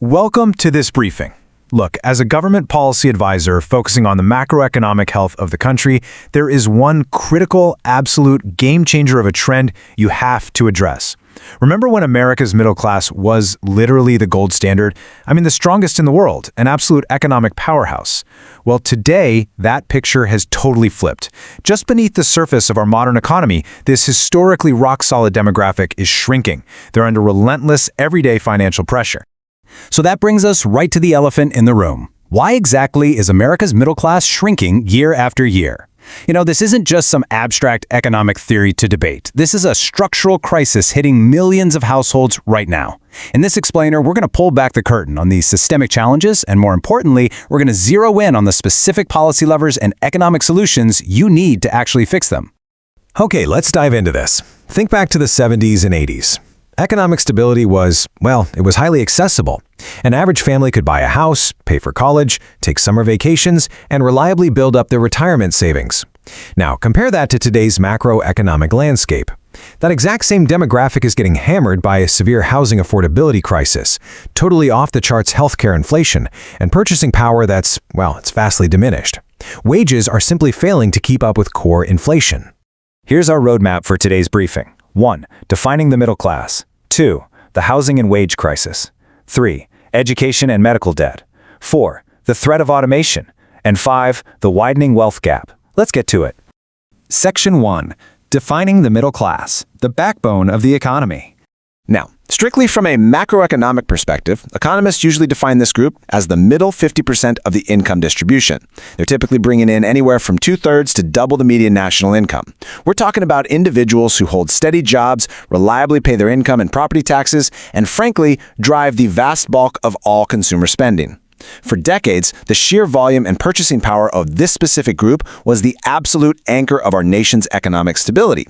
Welcome to this briefing. Look, as a government policy advisor focusing on the macroeconomic health of the country, there is one critical, absolute game changer of a trend you have to address. Remember when America's middle class was literally the gold standard? I mean, the strongest in the world, an absolute economic powerhouse. Well, today, that picture has totally flipped. Just beneath the surface of our modern economy, this historically rock-solid demographic is shrinking. They're under relentless, everyday financial pressure. So that brings us right to the elephant in the room. Why exactly is America's middle class shrinking year after year? This isn't just some abstract economic theory to debate. This is a structural crisis hitting millions of households right now. In this explainer, we're going to pull back the curtain on these systemic challenges, and more importantly, we're going to zero in on the specific policy levers and economic solutions you need to actually fix them. Okay, let's dive into this. Think back to the 70s and 80s. Economic stability was, well, it was highly accessible. An average family could buy a house, pay for college, take summer vacations, and reliably build up their retirement savings. Now, compare that to today's macroeconomic landscape. That exact same demographic is getting hammered by a severe housing affordability crisis, totally off-the-charts healthcare inflation, and purchasing power that's, well, it's vastly diminished. Wages are simply failing to keep up with core inflation. Here's our roadmap for today's briefing. 1. Defining the middle class. 2. The housing and wage crisis. 3. Education and medical debt. 4. The threat of automation. And 5. The widening wealth gap. Let's get to it. Section 1. Defining the middle class, the backbone of the economy. Now, strictly from a macroeconomic perspective, economists usually define this group as the middle 50% of the income distribution. They're typically bringing in anywhere from 2/3 to double the median national income. We're talking about individuals who hold steady jobs, reliably pay their income and property taxes, and frankly, drive the vast bulk of all consumer spending. For decades, the sheer volume and purchasing power of this specific group was the absolute anchor of our nation's economic stability.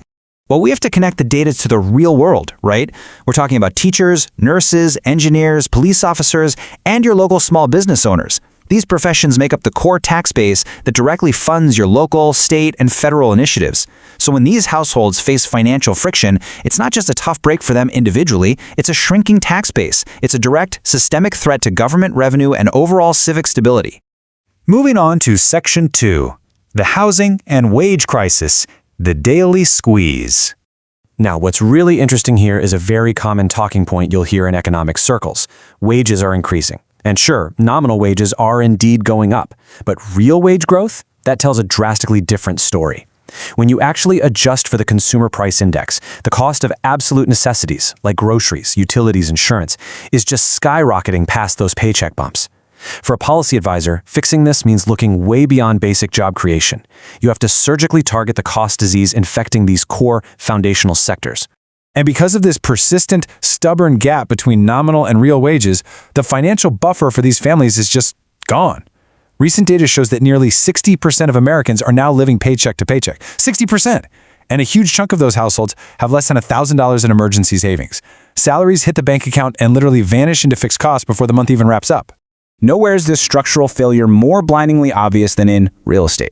Well, we have to connect the data to the real world, right? We're talking about teachers, nurses, engineers, police officers, and your local small business owners. These professions make up the core tax base that directly funds your local, state, and federal initiatives. So when these households face financial friction, it's not just a tough break for them individually, it's a shrinking tax base. It's a direct, systemic threat to government revenue and overall civic stability. Moving on to Section 2, the housing and wage crisis, the daily squeeze. Now, what's really interesting here is a very common talking point you'll hear in economic circles. Wages are increasing. And sure, nominal wages are indeed going up. But real wage growth? That tells a drastically different story. When you actually adjust for the consumer price index, the cost of absolute necessities, like groceries, utilities, insurance, is just skyrocketing past those paycheck bumps. For a policy advisor, fixing this means looking way beyond basic job creation. You have to surgically target the cost disease infecting these core foundational sectors. And because of this persistent, stubborn gap between nominal and real wages, the financial buffer for these families is just gone. Recent data shows that nearly 60% of Americans are now living paycheck to paycheck. 60%! And a huge chunk of those households have less than $1,000 in emergency savings. Salaries hit the bank account and literally vanish into fixed costs before the month even wraps up. Nowhere is this structural failure more blindingly obvious than in real estate.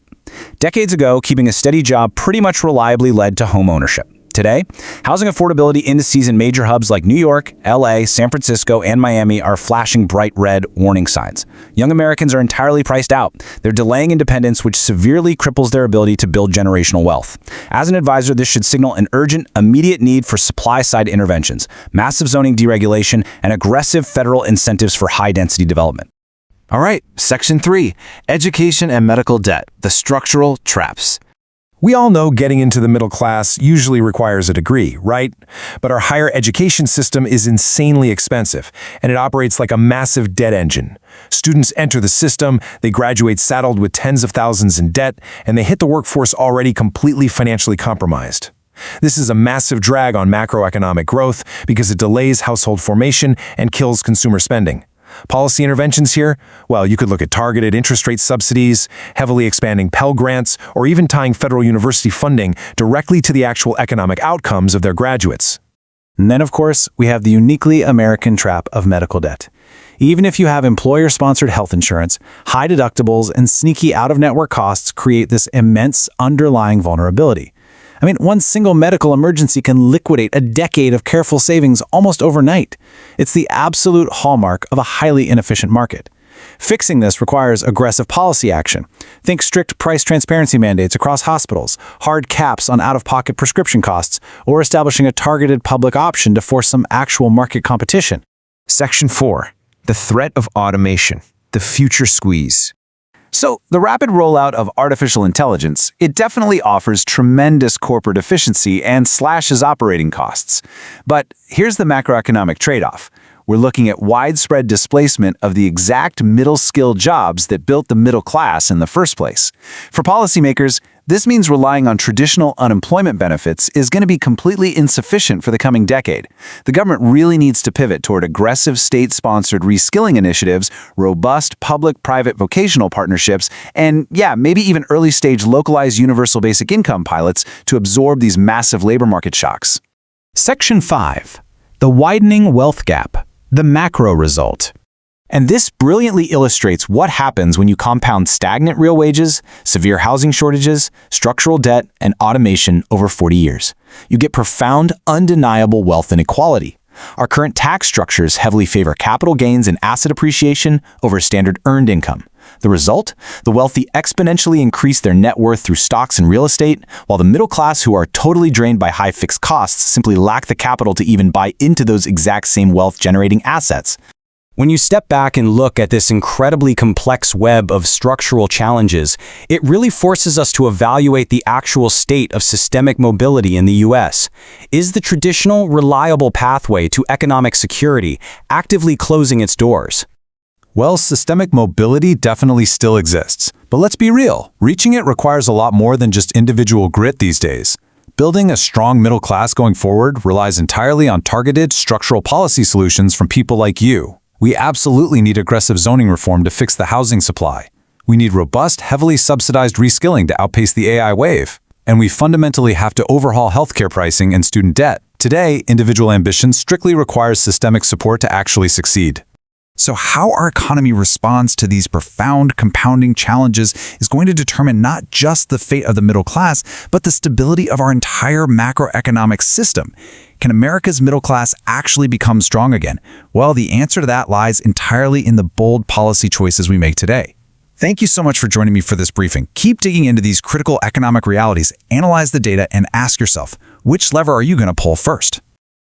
Decades ago, keeping a steady job pretty much reliably led to home ownership. Today, housing affordability indices in major hubs like New York, LA, San Francisco, and Miami are flashing bright red warning signs. Young Americans are entirely priced out. They're delaying independence, which severely cripples their ability to build generational wealth. As an advisor, this should signal an urgent, immediate need for supply-side interventions, massive zoning deregulation, and aggressive federal incentives for high-density development. All right, Section 3, Education and Medical Debt, the Structural Traps. We all know getting into the middle class usually requires a degree, right? But our higher education system is insanely expensive, and it operates like a massive debt engine. Students enter the system, they graduate saddled with tens of thousands in debt, and they hit the workforce already completely financially compromised. This is a massive drag on macroeconomic growth because it delays household formation and kills consumer spending. Policy interventions here? Well, you could look at targeted interest rate subsidies, heavily expanding Pell Grants, or even tying federal university funding directly to the actual economic outcomes of their graduates. And then, of course, we have the uniquely American trap of medical debt. Even if you have employer-sponsored health insurance, high deductibles and sneaky out-of-network costs create this immense underlying vulnerability. I mean, one single medical emergency can liquidate a decade of careful savings almost overnight. It's the absolute hallmark of a highly inefficient market. Fixing this requires aggressive policy action. Think strict price transparency mandates across hospitals, hard caps on out-of-pocket prescription costs, or establishing a targeted public option to force some actual market competition. Section 4. The threat of automation. The future squeeze. So, the rapid rollout of artificial intelligence, it definitely offers tremendous corporate efficiency and slashes operating costs. But here's the macroeconomic trade-off. We're looking at widespread displacement of the exact middle-skill jobs that built the middle class in the first place. For policymakers, this means relying on traditional unemployment benefits is going to be completely insufficient for the coming decade. The government really needs to pivot toward aggressive state-sponsored reskilling initiatives, robust public-private vocational partnerships, and maybe even early-stage localized universal basic income pilots to absorb these massive labor market shocks. Section 5. The widening wealth gap. The macro result. And this brilliantly illustrates what happens when you compound stagnant real wages, severe housing shortages, structural debt, and automation over 40 years. You get profound, undeniable wealth inequality. Our current tax structures heavily favor capital gains and asset appreciation over standard earned income. The result? The wealthy exponentially increase their net worth through stocks and real estate, while the middle class, who are totally drained by high fixed costs, simply lack the capital to even buy into those exact same wealth-generating assets. When you step back and look at this incredibly complex web of structural challenges, it really forces us to evaluate the actual state of systemic mobility in the U.S. Is the traditional, reliable pathway to economic security actively closing its doors? Well, systemic mobility definitely still exists. But let's be real, reaching it requires a lot more than just individual grit these days. Building a strong middle class going forward relies entirely on targeted structural policy solutions from people like you. We absolutely need aggressive zoning reform to fix the housing supply. We need robust, heavily subsidized reskilling to outpace the AI wave. And we fundamentally have to overhaul healthcare pricing and student debt. Today, individual ambition strictly requires systemic support to actually succeed. So how our economy responds to these profound compounding challenges is going to determine not just the fate of the middle class, but the stability of our entire macroeconomic system. Can America's middle class actually become strong again? Well, the answer to that lies entirely in the bold policy choices we make today. Thank you so much for joining me for this briefing. Keep digging into these critical economic realities, analyze the data, and ask yourself, which lever are you going to pull first?